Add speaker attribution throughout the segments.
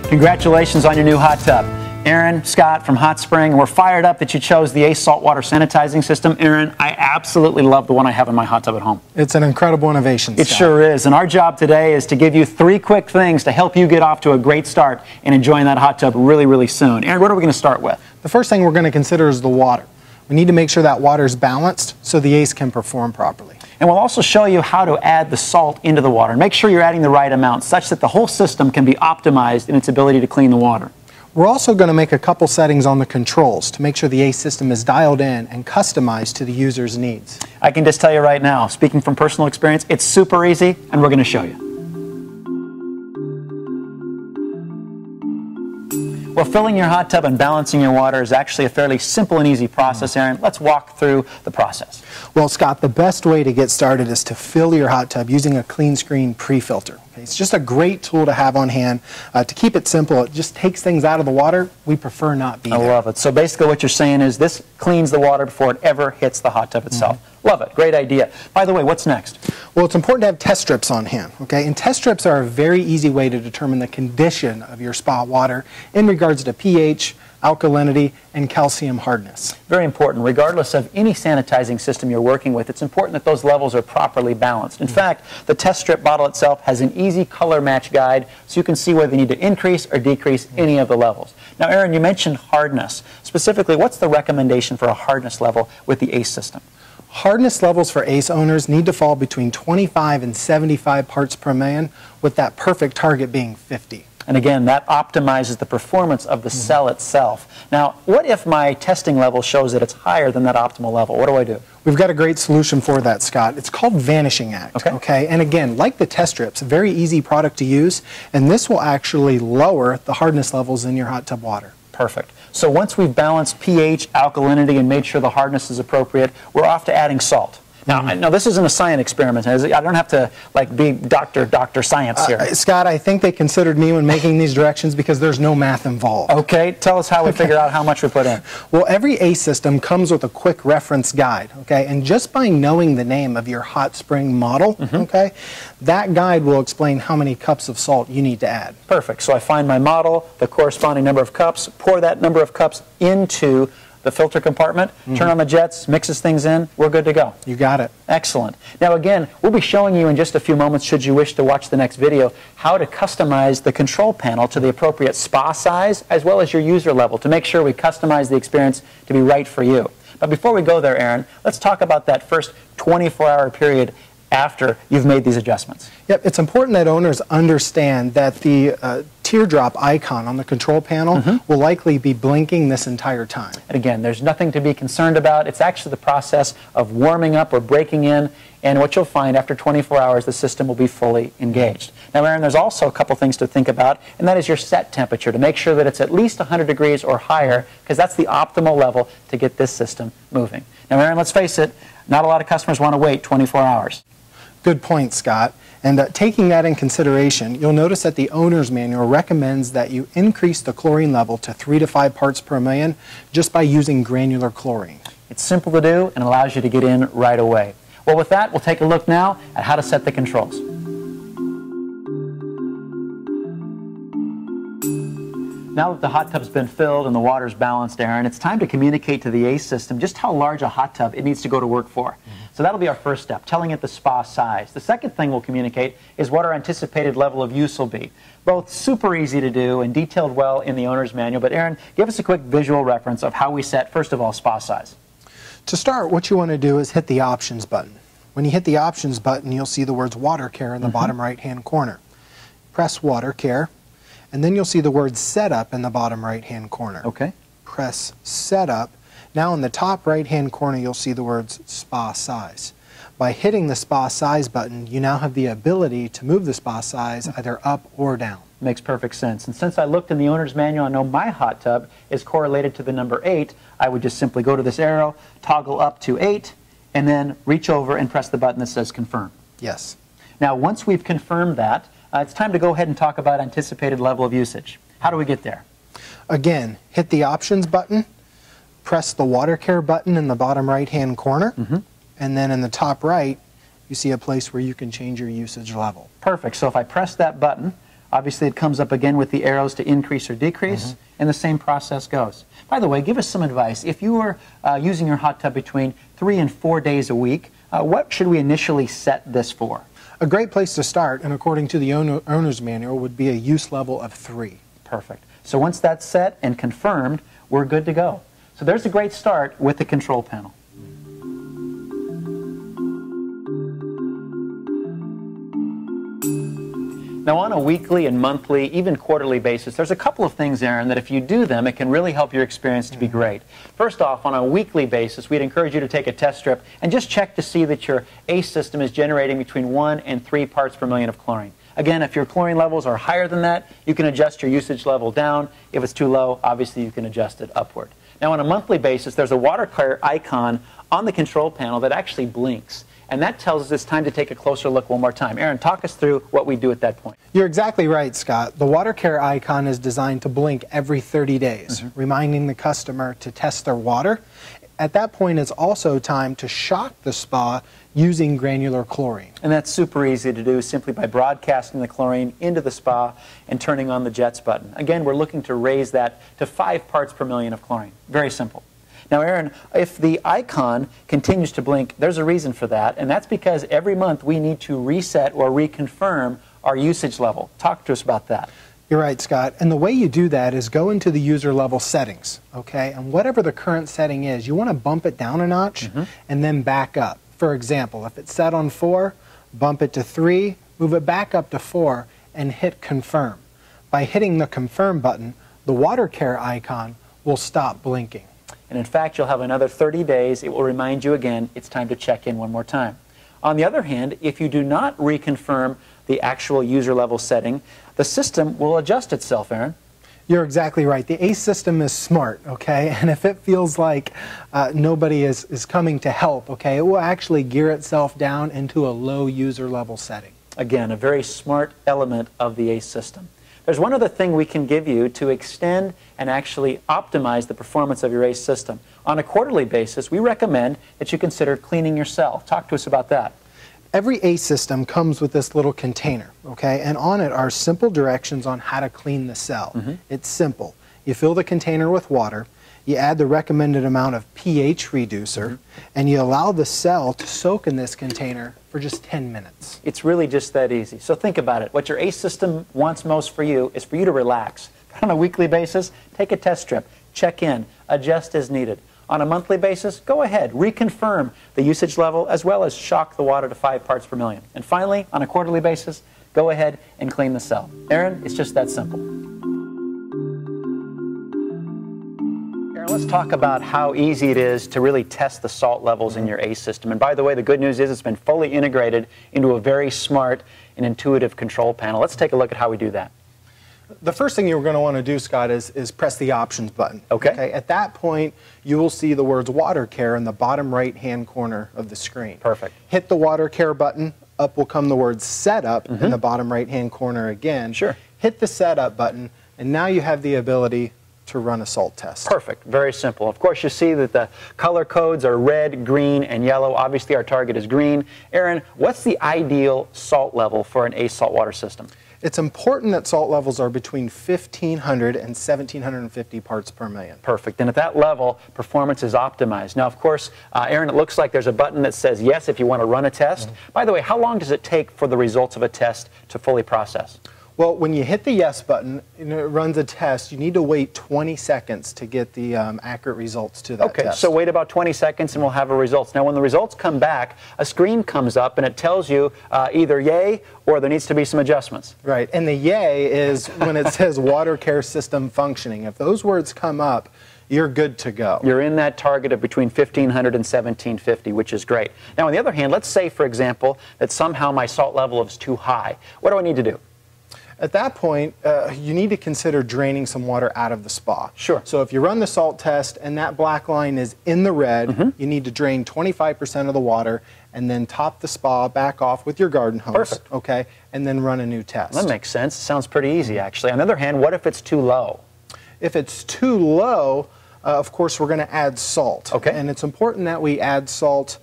Speaker 1: Congratulations on your new hot tub. Aaron, Scott from Hot Spring, we're fired up that you chose the Ace Saltwater Sanitizing System. Aaron, I absolutely love the one I have in my hot tub at home.
Speaker 2: It's an incredible innovation, Scott.
Speaker 1: It sure is, and our job today is to give you 3 quick things to help you get off to a great start and enjoying that hot tub really, really soon. Aaron, what are we going to start with?
Speaker 2: The first thing we're going to consider is the water. We need to make sure that water is balanced so the Ace can perform properly.
Speaker 1: And we'll also show you how to add the salt into the water. Make sure you're adding the right amount such that the whole system can be optimized in its ability to clean the water.
Speaker 2: We're also going to make a couple settings on the controls to make sure the Ace system is dialed in and customized to the user's needs.
Speaker 1: I can just tell you right now, speaking from personal experience, it's super easy, and we're going to show you. Well, filling your hot tub and balancing your water is actually a fairly simple and easy process, Aaron. Let's walk through the process.
Speaker 2: Well, Scott, the best way to get started is to fill your hot tub using a clean screen pre-filter. Okay, it's just a great tool to have on hand. To keep it simple, it just takes things out of the water we prefer not be there.
Speaker 1: I love it. So basically what you're saying is this cleans the water before it ever hits the hot tub itself. Love it. Great idea. By the way, what's next?
Speaker 2: Well, it's important to have test strips on hand, okay? And test strips are a very easy way to determine the condition of your spa water in regards to pH, alkalinity, and calcium hardness.
Speaker 1: Very important. Regardless of any sanitizing system you're working with, it's important that those levels are properly balanced. In fact, the test strip bottle itself has an easy color match guide so you can see whether you need to increase or decrease any of the levels. Now, Aaron, you mentioned hardness. Specifically, what's the recommendation for a hardness level with the Ace system?
Speaker 2: Hardness levels for Ace owners need to fall between 25 and 75 parts per million, with that perfect target being 50.
Speaker 1: And again, that optimizes the performance of the cell itself. Now, what if my testing level shows that it's higher than that optimal level? What do I do?
Speaker 2: We've got a great solution for that, Scott. It's called Vanishing Act. Okay? And again, like the test strips, a very easy product to use, and this will actually lower the hardness levels in your hot tub water.
Speaker 1: Perfect. So once we've balanced pH, alkalinity, and made sure the hardness is appropriate, we're off to adding salt. Now, I know this isn't a science experiment. I don't have to be Dr. Science here.
Speaker 2: Scott, I think they considered me when making these directions because there's no math involved.
Speaker 1: Okay, tell us how we figure out how much we put in.
Speaker 2: Well, every Ace system comes with a quick reference guide, okay? And just by knowing the name of your hot spring model, okay, that guide will explain how many cups of salt you need to add.
Speaker 1: Perfect. So I find my model, the corresponding number of cups, pour that number of cups into the filter compartment, turn on the jets, mixes things in, we're good to go.
Speaker 2: You got it.
Speaker 1: Excellent. Now again, we'll be showing you in just a few moments, should you wish to watch the next video, how to customize the control panel to the appropriate spa size as well as your user level to make sure we customize the experience to be right for you. But before we go there, Aaron, let's talk about that first 24-hour period after you've made these adjustments.
Speaker 2: Yep, it's important that owners understand that the teardrop icon on the control panel will likely be blinking this entire time.
Speaker 1: And again, there's nothing to be concerned about. It's actually the process of warming up or breaking in, and what you'll find after 24 hours, the system will be fully engaged. Now, Aaron, there's also a couple things to think about, and that is your set temperature, to make sure that it's at least 100 degrees or higher, because that's the optimal level to get this system moving. Now, Aaron, let's face it, not a lot of customers want to wait 24 hours.
Speaker 2: Good point, Scott. And taking that in consideration, you'll notice that the owner's manual recommends that you increase the chlorine level to 3 to 5 parts per million just by using granular chlorine.
Speaker 1: It's simple to do and allows you to get in right away. Well, with that, we'll take a look now at how to set the controls. Now that the hot tub's been filled and the water's balanced, Aaron, it's time to communicate to the Ace system just how large a hot tub it needs to go to work for. So that'll be our first step, telling it the spa size. The second thing we'll communicate is what our anticipated level of use will be. Both super easy to do and detailed well in the owner's manual. But Aaron, give us a quick visual reference of how we set, first of all, spa size.
Speaker 2: To start, what you want to do is hit the options button. When you hit the options button, you'll see the words water care in the bottom right-hand corner. Press water care, and then you'll see the word setup in the bottom right-hand corner.
Speaker 1: Okay.
Speaker 2: Press setup. Now in the top right-hand corner, you'll see the words spa size. By hitting the spa size button, you now have the ability to move the spa size either up or down.
Speaker 1: Makes perfect sense. And since I looked in the owner's manual, I know my hot tub is correlated to the number 8. I would just simply go to this arrow, toggle up to 8, and then reach over and press the button that says confirm.
Speaker 2: Yes.
Speaker 1: Now, once we've confirmed that, it's time to go ahead and talk about anticipated level of usage. How do we get there?
Speaker 2: Again, hit the options button, press the water care button in the bottom right-hand corner, and then in the top right, you see a place where you can change your usage level.
Speaker 1: Perfect. So if I press that button, Obviously, it comes up again with the arrows to increase or decrease, and the same process goes. By the way, give us some advice. If you are using your hot tub between 3 and 4 days a week, what should we initially set this for?
Speaker 2: A great place to start, and according to the owner's manual, would be a use level of 3.
Speaker 1: Perfect. So once that's set and confirmed, we're good to go. So there's a great start with the control panel. Now, on a weekly and monthly, even quarterly basis, there's a couple of things, Aaron, that if you do them, it can really help your experience to be great. First off, on a weekly basis, we'd encourage you to take a test strip and just check to see that your ACE system is generating between 1 and 3 parts per million of chlorine. Again, if your chlorine levels are higher than that, you can adjust your usage level down. If it's too low, obviously you can adjust it upward. Now, on a monthly basis, there's a water care icon on the control panel that actually blinks. And that tells us it's time to take a closer look one more time. Aaron, talk us through what we do at that point.
Speaker 2: You're exactly right, Scott. The water care icon is designed to blink every 30 days, reminding the customer to test their water. At that point, it's also time to shock the spa using granular chlorine.
Speaker 1: And that's super easy to do simply by broadcasting the chlorine into the spa and turning on the jets button. Again, we're looking to raise that to 5 parts per million of chlorine. Very simple. Now, Aaron, if the icon continues to blink, there's a reason for that, and that's because every month we need to reset or reconfirm our usage level. Talk to us about that.
Speaker 2: You're right, Scott. And the way you do that is go into the user level settings, okay? And whatever the current setting is, you want to bump it down a notch and then back up. For example, if it's set on 4, bump it to 3, move it back up to 4, and hit confirm. By hitting the confirm button, the water care icon will stop blinking.
Speaker 1: And in fact, you'll have another 30 days. It will remind you again it's time to check in one more time. On the other hand, if you do not reconfirm the actual user level setting, the system will adjust itself, Aaron.
Speaker 2: You're exactly right. The ACE system is smart, okay? And if it feels like nobody is coming to help, okay, it will actually gear itself down into a low user level setting.
Speaker 1: Again, a very smart element of the ACE system. There's one other thing we can give you to extend and actually optimize the performance of your ACE system. On a quarterly basis, we recommend that you consider cleaning your cell. Talk to us about that.
Speaker 2: Every ACE system comes with this little container, okay? And on it are simple directions on how to clean the cell. It's simple. You fill the container with water, you add the recommended amount of pH reducer, and you allow the cell to soak in this container for just 10 minutes.
Speaker 1: It's really just that easy. So think about it. What your ACE system wants most for you is for you to relax. On a weekly basis, take a test strip, check in, adjust as needed. On a monthly basis, go ahead, reconfirm the usage level as well as shock the water to 5 parts per million. And finally, on a quarterly basis, go ahead and clean the cell. Aaron, it's just that simple. Aaron, let's talk about how easy it is to really test the salt levels in your ACE system. And by the way, the good news is it's been fully integrated into a very smart and intuitive control panel. Let's take a look at how we do that.
Speaker 2: The first thing you're going to want to do, Scott, is press the options button.
Speaker 1: Okay.
Speaker 2: At that point, you will see the words water care in the bottom right-hand corner of the screen.
Speaker 1: Perfect.
Speaker 2: Hit the water care button. Up will come the word setup in the bottom right-hand corner again.
Speaker 1: Sure.
Speaker 2: Hit the setup button, and now you have the ability to run a salt test.
Speaker 1: Perfect. Very simple. Of course, you see that the color codes are red, green, and yellow. Obviously, our target is green. Aaron, what's the ideal salt level for an ACE saltwater system?
Speaker 2: It's important that salt levels are between 1,500 and 1,750 parts per million.
Speaker 1: Perfect. And at that level, performance is optimized. Now, of course, Aaron, it looks like there's a button that says yes if you want to run a test. By the way, how long does it take for the results of a test to fully process?
Speaker 2: Well, when you hit the yes button and it runs a test, you need to wait 20 seconds to get the accurate results to that test.
Speaker 1: Okay, so wait about 20 seconds and we'll have our results. Now, when the results come back, a screen comes up and it tells you either yay or there needs to be some adjustments.
Speaker 2: Right, and the yay is when it says water care system functioning. If those words come up, you're good to go.
Speaker 1: You're in that target of between 1,500 and 1,750, which is great. Now, on the other hand, let's say, for example, that somehow my salt level is too high. What do I need to do?
Speaker 2: At that point, you need to consider draining some water out of the spa.
Speaker 1: Sure.
Speaker 2: So if you run the salt test and that black line is in the red, you need to drain 25% of the water and then top the spa, back off with your garden hose.
Speaker 1: Perfect.
Speaker 2: Okay, and then run a new test.
Speaker 1: That makes sense. Sounds pretty easy, actually. On the other hand, what if it's too low?
Speaker 2: If it's too low, of course, we're going to add salt.
Speaker 1: Okay.
Speaker 2: And it's important that we add salt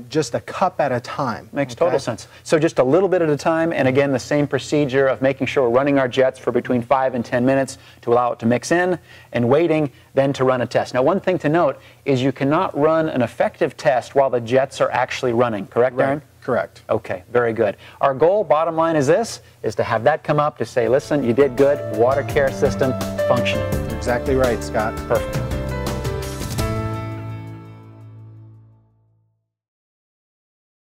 Speaker 2: just a cup at a time.
Speaker 1: Makes total sense. So just a little bit at a time, and again, the same procedure of making sure we're running our jets for between 5 and 10 minutes to allow it to mix in, and waiting then to run a test. Now, one thing to note is you cannot run an effective test while the jets are actually running, correct, Aaron?
Speaker 2: Correct.
Speaker 1: Okay, very good. Our goal, bottom line, is this, is to have that come up to say, listen, you did good, water care system functioning.
Speaker 2: Exactly right, Scott.
Speaker 1: Perfect.